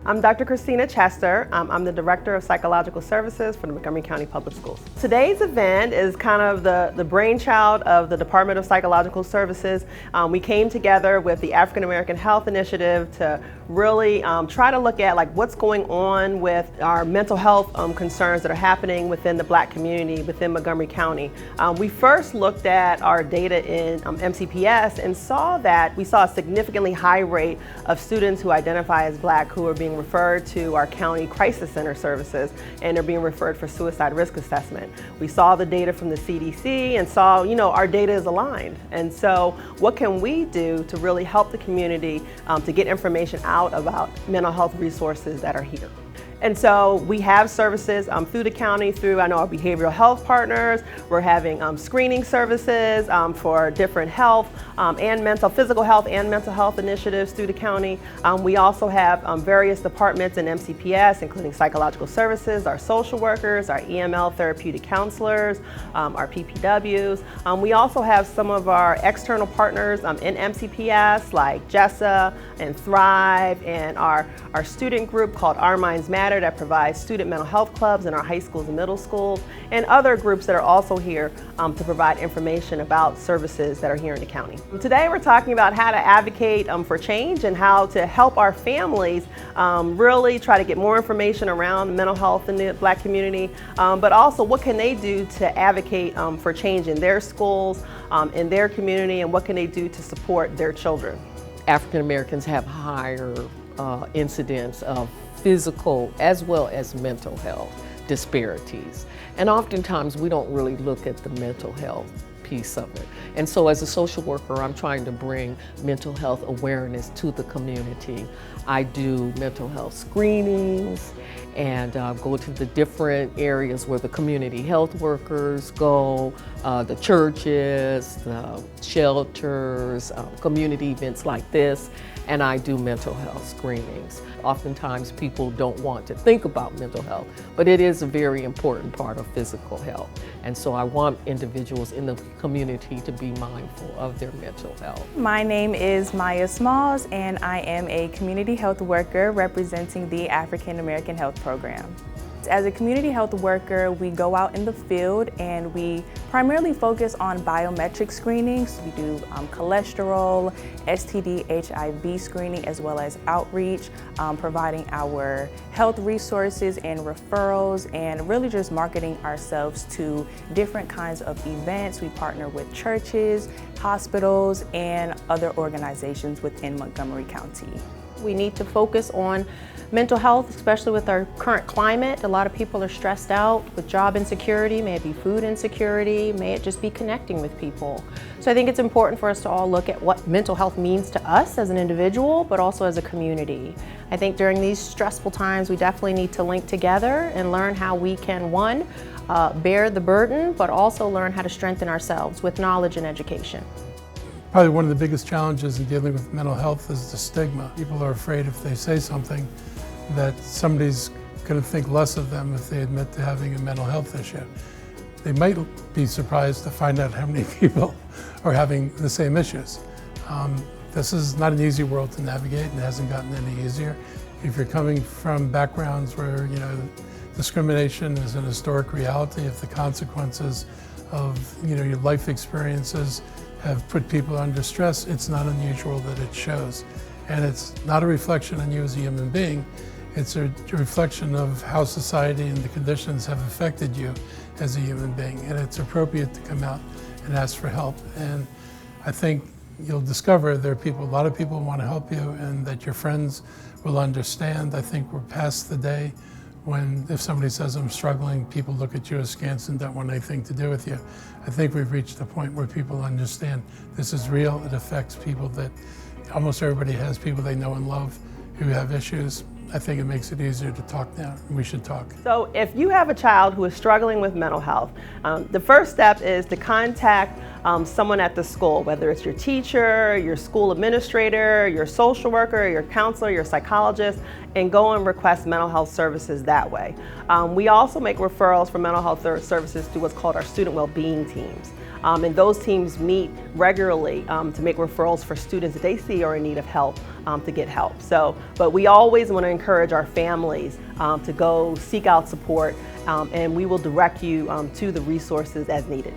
I'm Dr. Christina Chester. I'm the Director of Psychological Services for the Montgomery County Public Schools. Today's event is kind of the brainchild of the Department of Psychological Services. We came together with the African American Health Initiative to really try to look at what's going on with our mental health concerns that are happening within the Black community within Montgomery County. We first looked at our data in MCPS and saw that we saw a significantly high rate of students who identify as Black who are being referred to our county crisis center services, and they're being referred for suicide risk assessment. We saw the data from the CDC and saw, our data is aligned. And so what can we do to really help the community to get information out about mental health resources that are here? And so we have services through the county, through our behavioral health partners. We're having screening services for different health and physical health and mental health initiatives through the county. We also have various departments in MCPS, including psychological services, our social workers, our EML therapeutic counselors, our PPWs. We also have some of our external partners in MCPS, like JESSA and Thrive, and our student group called Our Minds Matter that provides student mental health clubs in our high schools and middle schools, and other groups that are also here to provide information about services that are here in the county. Today we're talking about how to advocate for change and how to help our families really try to get more information around mental health in the Black community, but also what can they do to advocate for change in their schools, in their community, and what can they do to support their children. African Americans have higher incidence of physical as well as mental health disparities. And oftentimes we don't really look at the mental health piece of it. And so as a social worker, I'm trying to bring mental health awareness to the community. I do mental health screenings and go to the different areas where the community health workers go, the churches, the shelters, community events like this, and I do mental health screenings. Oftentimes people don't want to think about mental health, but it is a very important part of physical health. And so I want individuals in the community to be mindful of their mental health. My name is Maya Smalls, and I am a community health worker representing the African American Health Program. As a community health worker, we go out in the field and we primarily focus on biometric screenings. We do cholesterol, STD, HIV screening, as well as outreach, providing our health resources and referrals, and really just marketing ourselves to different kinds of events. We partner with churches, hospitals, and other organizations within Montgomery County. We need to focus on mental health, especially with our current climate. A lot of people are stressed out with job insecurity, may it be food insecurity, may it just be connecting with people. So I think it's important for us to all look at what mental health means to us as an individual, but also as a community. I think during these stressful times, we definitely need to link together and learn how we can, one, bear the burden, but also learn how to strengthen ourselves with knowledge and education. Probably one of the biggest challenges in dealing with mental health is the stigma. People are afraid if they say something that somebody's going to think less of them if they admit to having a mental health issue. They might be surprised to find out how many people are having the same issues. This is not an easy world to navigate, and it hasn't gotten any easier. If you're coming from backgrounds where discrimination is an historic reality, if the consequences of your life experiences have put people under stress, it's not unusual that it shows. And it's not a reflection on you as a human being, it's a reflection of how society and the conditions have affected you as a human being. And it's appropriate to come out and ask for help. And I think you'll discover there are a lot of people who want to help you, and that your friends will understand. I think we're past the day when if somebody says I'm struggling, people look at you askance and don't want anything to do with you. I think we've reached a point where people understand this is real, it affects people, that almost everybody has people they know and love who have issues. I think it makes it easier to talk now, and we should talk. So if you have a child who is struggling with mental health, the first step is to contact someone at the school, whether it's your teacher, your school administrator, your social worker, your counselor, your psychologist, and go and request mental health services that way. We also make referrals for mental health services through what's called our student well-being teams. And those teams meet regularly to make referrals for students that they see are in need of help to get help. But we always want to encourage our families to go seek out support, and we will direct you to the resources as needed.